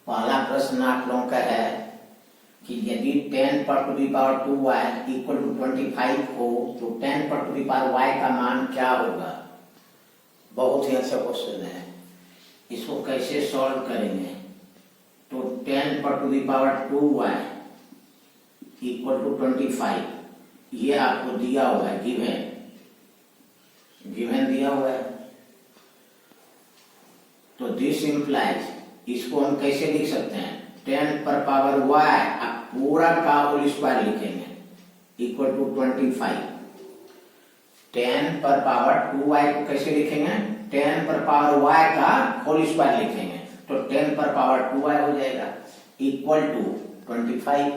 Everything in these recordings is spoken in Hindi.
पहला प्रश्न आप लोगों का है कि यदि 10 पर to the power 2y equal to 25 हो तो 10 पर टू दी पावर y का मान क्या होगा। बहुत ही अच्छा क्वेश्चन है, इसको कैसे सॉल्व करेंगे। तो 10 पर to the power 2y equal to 25 ये आपको दिया हुआ है, गिवन दिया हुआ है। तो दिस इम्प्लाइज इसको हम कैसे लिख सकते हैं, 10 पर पावर y आप पूरा का होल स्क्वायर लिखेंगे इक्वल टू 25। 10 पर पावर 2y को कैसे लिखेंगे, 10 पर पावर y का होल स्क्वायर लिखेंगे तो 10 पर पावर 2y हो जाएगा इक्वल टू 25।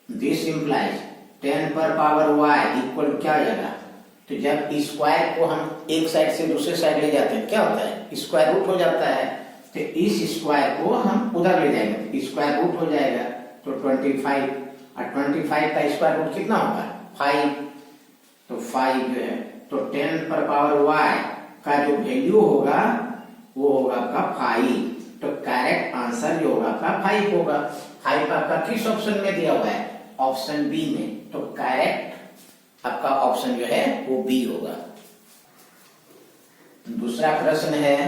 दिस इम्प्लाइज 10 पर पावर y इक्वल क्या हो जाएगा। तो जब स्क्वायर को हम एक साइड से दूसरे साइड ले जाते हैं क्या होता है, स्क्वायर रूट हो जाता है। तो इस स्क्वायर को हम उधर ले जाएंगे, स्क्वायर रूट हो जाएगा तो 25 और 25 का स्क्वायर रूट कितना होगा 5। तो 5 जो है तो 10 पर पावर y का जो वैल्यू होगा वो होगा आपका 5। तो करेक्ट आंसर जो होगा आपका 5 होगा। 5 आपका किस ऑप्शन में दिया हुआ है, ऑप्शन बी में। तो करेक्ट आपका ऑप्शन जो है वो बी होगा। दूसरा प्रश्न है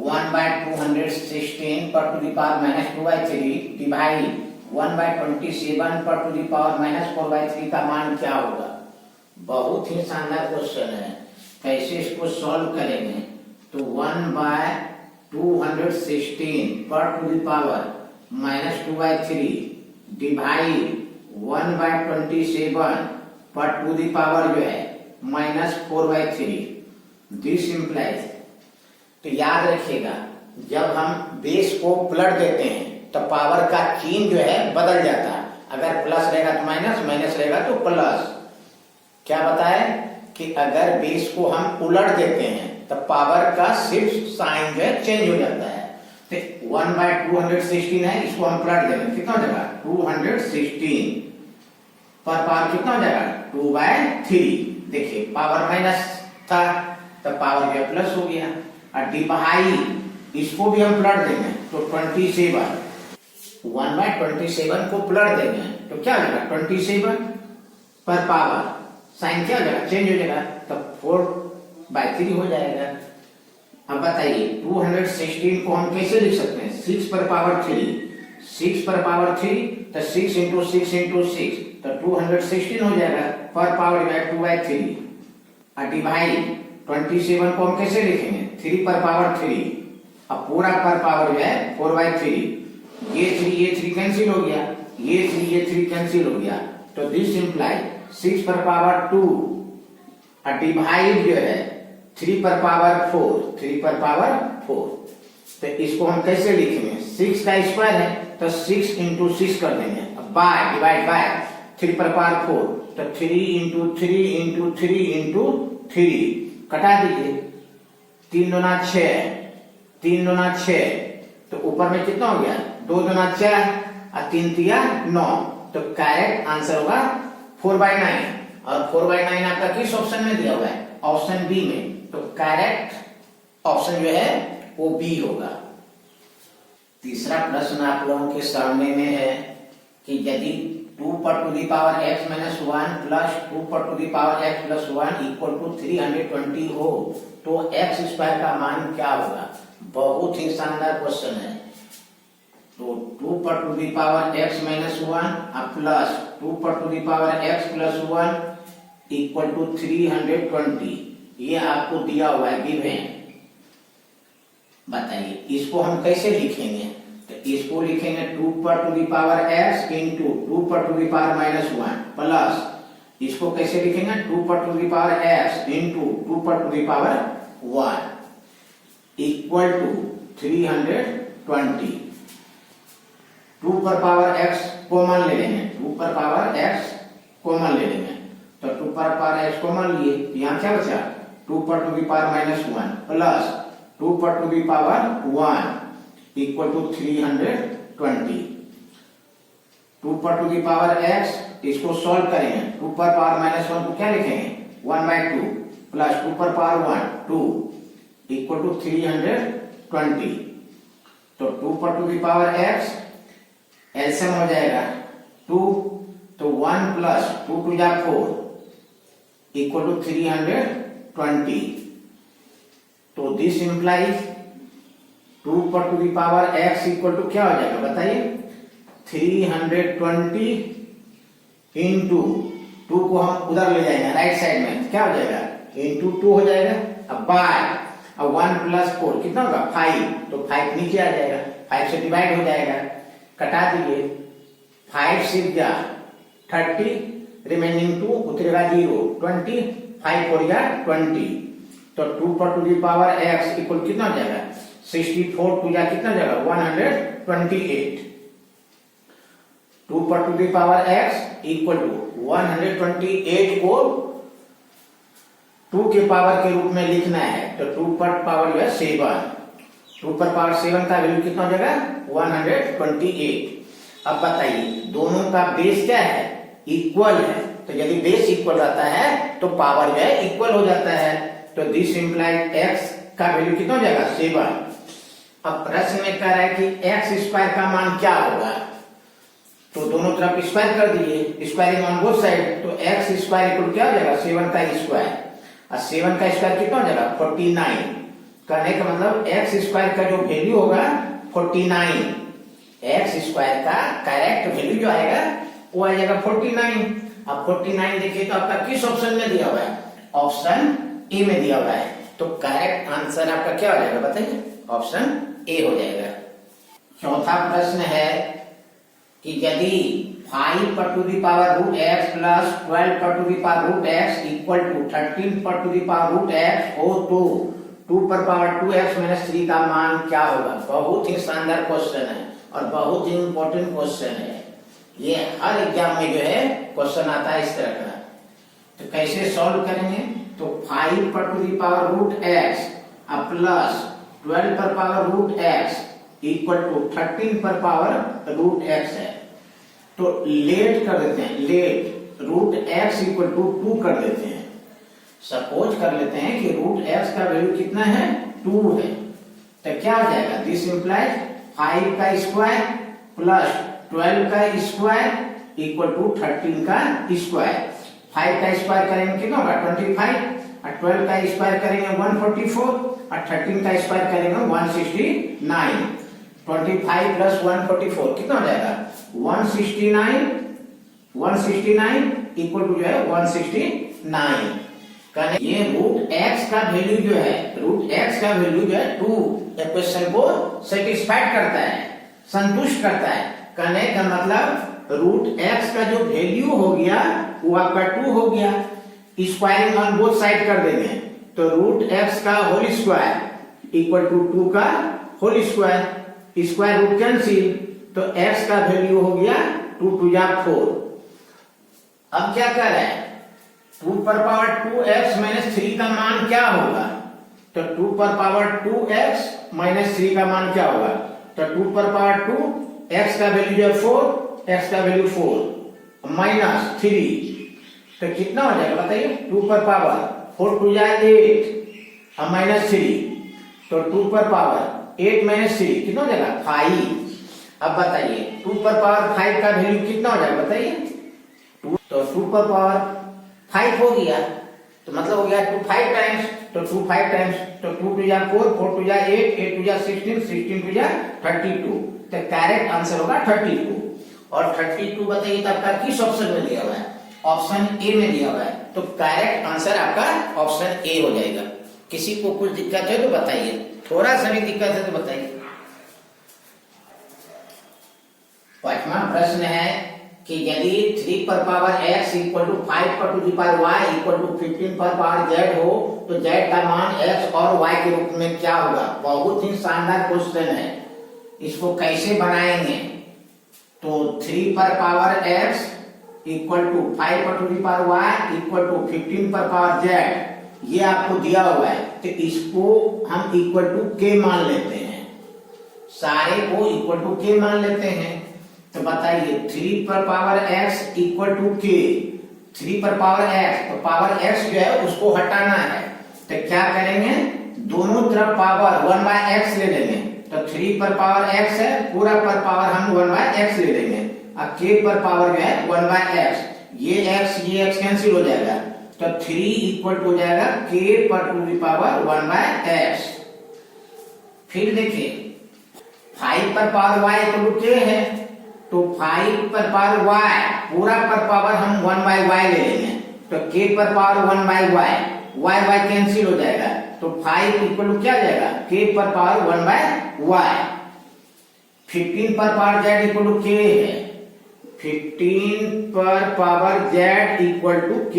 1/216 पर टू दी पावर -2/3 डिवाइड 1/27 पर टू दी पावर -4/3 का मान क्या होगा। बहुत ही शानदार क्वेश्चन है, कैसे इसको सॉल्व करेंगे। तो 1/216 पर टू दी पावर -2/3 डिवाइड 1/27 पर टू दी पावर जो है -4/3। दिस इम्प्लाइज, तो याद रखिएगा जब हम बेस को पलट देते हैं तो पावर का चिन्ह जो है बदल जाता है। अगर प्लस रहेगा तो माइनस, माइनस रहेगा तो प्लस। क्या बताए कि अगर बेस को हम उलट देते हैं तो पावर का सिर्फ साइन जो है चेंज हो जाता है। तो 1/216 है, इसको हम पलट देंगे कितना हो जाएगा 216 पर पावर कितना हो जाएगा 2/3। देखिए पावर माइनस था तो पावर जो प्लस हो गया। और डिवाइड इसको भी हम पलट देंगे तो 27 1/27 को पलट देंगे तो क्या हो जाएगा 27 पर पावर साइन क्या हो जाएगा चेंज हो जाएगा तो 4/3 हो जाएगा। अब बताइए 216 को हम कैसे लिख सकते हैं, 6 पर पावर 3, 6 पर पावर 3 तो 6 इंटू 6 इंटू 6 तो 216 हो जाएगा पर पावर जो है 2/3। और डिवाइड 27 को हम कैसे लिखेंगे, 3 पर पावर 3 अब पूरा पर पावर जो है 4/3। ये 3 कैंसिल हो गया, ये 3 कैंसिल हो गया। तो दिस इम्प्लाई 6 पर पावर 2 और डिवाइड जो है 3 पर पावर 4, 3 पर पावर 4। तो इसको हम कैसे लिखेंगे, 6 का स्क्वायर है तो 6 इंटू 6 कर देंगे बाय डिवाइड बाय 3 पर पावर 4 तो 3 इंटू 3 इंटू 3 इंटू 3 कटा दीजिए। 3 दूना 6, 3 दूना 6 तो ऊपर में कितना हो गया 2 दूना 4 और 3 तिया 9। तो करेक्ट आंसर होगा 4/9। और 4/9 आपका किस ऑप्शन में दिया हुआ है, ऑप्शन बी में। तो करेक्ट ऑप्शन जो है वो बी होगा। तीसरा प्रश्न आप लोगों के सामने में है कि यदि 2 पर to the power x - 1 plus 2 पर to the power x plus 1 equal to 320 हो तो x स्क्वायर का मान क्या होगा। बहुत ही शानदार क्वेश्चन है। तो 2 पर to the power x - 1 plus 2 पर to the power x plus 1 equal to 320 ये आपको दिया हुआ है गिवन। बताइए इसको हम कैसे लिखेंगे। तो इसको लिखेंगे 2 पर to the power x into 2 पर टू दी पावर -1 प्लस इसको कैसे लिखेंगे 2 पर to the power x into 2 पर to the power 1 equal to 320। 2 पर पावर x कॉमन ले लेंगे, 2 पर पावर x कॉमन ले लेंगे तो 2 पर पावर x कॉमन लिए यहाँ क्या बचा 2 पर टू दी पावर -1 प्लस 2 पर to the power 1 equal to 320। 2 पर टू दी पावर x इसको सॉल्व करेंगे, 2 पर पावर -1 को क्या लिखेंगे 1/2 प्लस 2 पर पावर 1 2 इक्वल टू 320 तो 2 पर to the power x LCM हो जाएगा 2, तो 1 प्लस 2 टू जा 4 इक्वल टू 320। तो दिस इंप्लाइज 2 पर to the power x equal to क्या हो जाएगा बताइए, 320 इंटू 2 को हम उधर ले जाएंगे राइट साइड में, क्या हो जाएगा इंटू 2 हो जाएगा। अब बाय, अब 1 प्लस 4 कितना होगा 5, तो 5 नीचे आ जाएगा, 5 से डिवाइड हो जाएगा, कटा दीजिए, 5 से जा 30, रिमेनिंग 2 उतरेगा 0, 20, 5 4 जा 20, तो 2 पर to the power x equal कितना हो जाएगा 64, 2 जा कितना हो जाएगा 128। 2 पर to the power x equal to 128 को 2 के पावर के रूप में लिखना है, तो 2 पर पावर जो है 7, 2 पर पावर 7 का वैल्यू कितना हो जाएगा 128। अब बताइए दोनों का बेस क्या है, इक्वल है, तो यदि बेस इक्वल रहता है तो पावर जो है इक्वल हो जाता है, तो दिस इंप्लाइज x का वैल्यू कितना हो जाएगा 7। अब प्रश्न में कह रहा है कि x स्क्वायर का मान क्या होगा, तो दोनों तरफ स्क्वायर कर दीजिए, स्क्वायरिंग ऑन बोथ साइड, तो x स्क्वायर इक्वल क्या हो जाएगा 7 का स्क्वायर, और 7 का स्क्वायर कितना हो जाएगा 49। करने का मतलब x स्क्वायर का जो वैल्यू होगा 49, x स्क्वायर का करेक्ट वैल्यू जो आएगा वो आ जाएगा 49। अब 49 देखिए तो आपका किस ऑप्शन में दिया हुआ है, ऑप्शन ए में दिया हुआ है, तो करेक्ट आंसर आपका क्या हो जाएगा बताइए, ऑप्शन ए हो जाएगा। चौथा प्रश्न है कि यदि 5 पर to the power root x plus 12 पर to the power root x equal to 13 पर to the power root x हो तो 2 पर पावर 2x माइनस 3 का मान क्या होगा। बहुत ही शानदार क्वेश्चन है और बहुत ही इंपॉर्टेंट क्वेश्चन है, ये हर एग्जाम में जो है क्वेश्चन आता है इस तरह का। तो कैसे सॉल्व करेंगे, तो 5 पर to the power root x plus 12 पर power root x equal to 13 पर पावर रूट x है, तो लेट कर देते हैं, let root x equal to 2 कर देते हैं। सपोज कर लेते हैं कि रूट x का वैल्यू कितना है 2 है, तो क्या हो जाएगा, दिस इंप्लाइज 5 का स्क्वायर प्लस 12 का स्क्वायर इक्वल टू 13 का स्क्वायर। 5 का स्क्वायर करेंगे कितना होगा 25, और 12 का स्क्वायर करेंगे 144, और 13 का स्क्वायर करेंगे 169। 25 प्लस 144 कितना हो जाएगा 169, 169 इक्वल टू जो है 169। कहने ये रूट x का वैल्यू जो है, रूट x का वैल्यू जो है 2 क्वेश्चन को सेटिस्फाइड करता है, संतुष्ट करता है। कहने का मतलब रूट x का जो वैल्यू हो गया वो आपका 2 हो गया, स्क्वायरिंग ऑन बोथ साइड कर देंगे, तो रूट x का होल स्क्वायर इक्वल टू 2 का whole square, square root cancel, तो x का वैल्यू हो गया 2 टू जा 4। अब क्या कर रहे हैं, 2 पर पावर 2x माइनस 3 का मान क्या होगा, तो 2 पर पावर 2x माइनस 3 का मान क्या होगा, तो 2 पर पावर 2 x का वैल्यू जो 4, x का वैल्यू 4 माइनस 3, तो कितना हो जाएगा बताइए, 2 पर पावर 4 टू जा 8 और माइनस 3, तो 2 पर पावर 8 माइनस 3 कितना हो जाएगा 5। अब बताइए 2 पर पावर 5 का वैल्यू कितना हो जाएगा बताइए, तो 2 पर पावर 5 हो गया, तो मतलब हो गया 2 5 टाइम्स, तो 2 5 टाइम्स, तो 2 टू जा 4, 4 टू जा 8, 8 टू जा 16, 16 टू जा 32, तो करेक्ट आंसर होगा 32। और 32 बताइए तो आपका किस ऑप्शन में दिया हुआ है, ऑप्शन ए में दिया हुआ है, तो करेक्ट आंसर आपका ऑप्शन ए हो जाएगा। किसी को कुछ दिक्कत है तो बताइए, थोड़ा सा भी दिक्कत है तो बताइए। पांचवा प्रश्न है कि यदि 3 पर पावर x इक्वल टू 5 पर to the power y equal to 15 पर पावर z हो तो z का मान x और y के रूप में क्या होगा। बहुत ही शानदार क्वेश्चन है, इसको कैसे बनाएंगे, तो 3 पर पावर x इक्वल टू 5 पर to the power y equal to 15 पर पावर z, ये आपको दिया हुआ है, तो इसको हम इक्वल टू k मान लेते हैं, सारे को इक्वल टू k मान लेते हैं। तो बताइए 3 पर power x equal to k, 3 पर पावर x, तो पावर x जो है उसको हटाना है, तो क्या करेंगे, दोनों तरफ पावर 1/x ले लेंगे, तो 3 पर पावर x है, पूरा पर पावर हम 1/x ले लेंगे। अब k पर पावर जो है 1/x, ये x कैंसिल हो जाएगा, तो 3 इक्वल हो जाएगा k पर टू द पावर 1/x। फिर देखिए 5 पर power y equal to k है, तो 5 पर पावर y पूरा पर पावर हम 1/y ले लेंगे, तो k पर पावर 1/y, y कैंसिल हो जाएगा, तो 5 इक्वल टू क्या जाएगा, k पर पावर 1/y। 15 पर power z equal to k है, 15 पर power z equal to k,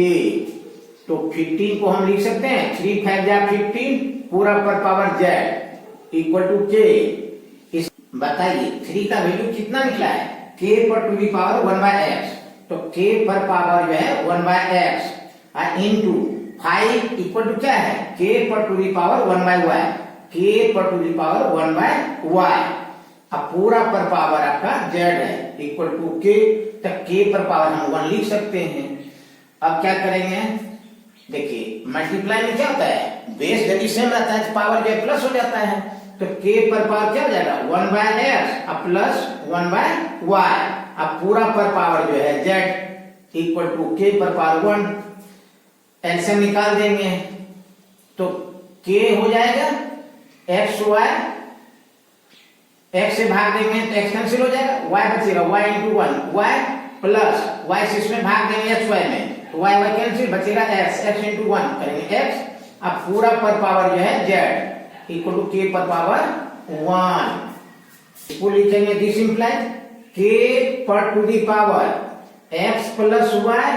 तो 15 को हम लिख सकते हैं 3 5 जा 15 पूरा पर power z equal to k। इस बताइए 3 का वैल्यू कितना निकला है, k पर टू दी पावर 1/x, तो k पर पावर जो है 1/x इनटू 5 इक्वल टू क्या है, k पर to the power 1/y, k पर टू दी पावर 1/y। अब पूरा पर पावर आपका z है इक्वल टू k, तब k पर पावर हम 1 लिख सकते हैं। अब क्या करेंगे, देखिए मल्टीप्लाई में क्या होता है, बेस यदि सेम रहता है तो पावर जो प्लस हो जाता है, तो k पर पावर क्या हो जाएगा 1/x अब प्लस 1/y। अब पूरा पर पावर जो है z इक्वल टू k पर पावर 1, एलसीएम निकाल देंगे तो k हो जाएगा xy, x से भाग देंगे तो x कैंसिल हो जाएगा, y बचेगा y into 1, y plus y से इसमें भाग देंगे xy में, तो y कैंसिल बचेगा x इंटू 1 करेंगे x। अब पूरा पर पावर जो है z इक्वल टू k पर पावर 1, इसको लिखेंगे दिस इंप्लाई k पर to the power x plus y,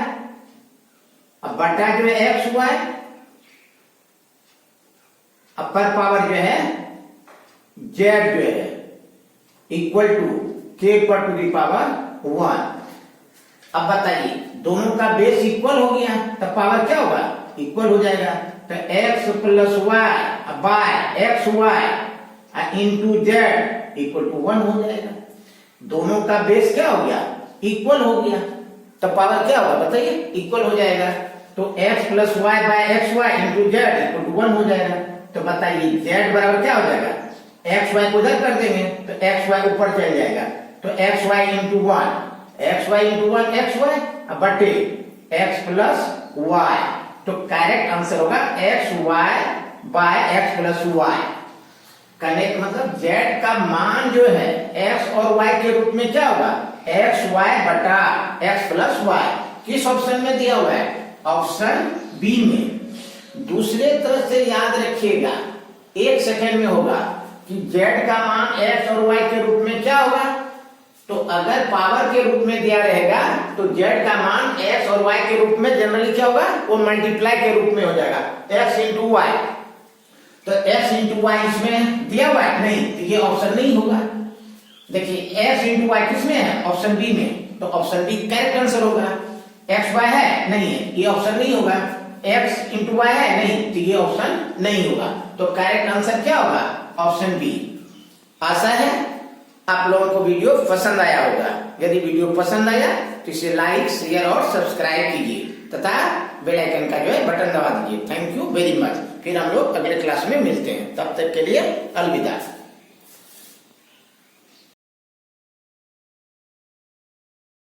अब बटा जो है xy, अब पर पावर जो है z जो है इक्वल टू k पर टू दी पावर 1। अब बताइए दोनों का बेस इक्वल हो गया, तब पावर क्या होगा, इक्वल हो जाएगा, तो x plus y by x y into z equal to 1 हो जाएगा। दोनों का बेस क्या हो गया, इक्वल हो गया, तो पावर क्या होगा बताइए, इक्वल हो जाएगा। तो x plus y by x y into z equal to 1 हो जाएगा। तो बताइए z बराबर क्या हो जाएगा, एक्स वाई को उधर कर देंगे तो एक्स वाई ऊपर चल जाएगा, तो x y into 1 x y into 1 x y बटे एक्स प्लस वाई। तो करेक्ट आंसर होगा x y by x plus y. Connect मतलब z का मान जो है x और y के रूप में क्या होगा, एक्स वाई बटा एक्स प्लस वाई। किस ऑप्शन में दिया हुआ है, ऑप्शन बी में। दूसरे तरह से याद रखिएगा, 1 सेकेंड में होगा कि z का मान x और y के रूप में क्या होगा, तो अगर पावर के रूप में दिया रहेगा तो z का मान x और y के रूप में जनरली क्या होगा, वो मल्टीप्लाई के रूप में हो जाएगा, x इंटू वाई। तो x इंटू वाई इसमें दिया हुआ है नहीं, तो ये ऑप्शन नहीं होगा। देखिए x इंटू वाई किसमें है, ऑप्शन बी में, तो ऑप्शन बी करेक्ट आंसर होगा। x y है नहीं है, ये ऑप्शन नहीं होगा। x इंटू वाई है नहीं, तो ये ऑप्शन नहीं होगा। तो करेक्ट आंसर क्या होगा, ऑप्शन बी। आशा है आप लोगों को वीडियो पसंद आया होगा। यदि वीडियो पसंद आया तो इसे लाइक शेयर और सब्सक्राइब कीजिए तथा बेल आइकन का जो है बटन दबा दीजिए। Thank you very much. फिर हम लोग अगले क्लास में मिलते हैं, तब तक के लिए अलविदा।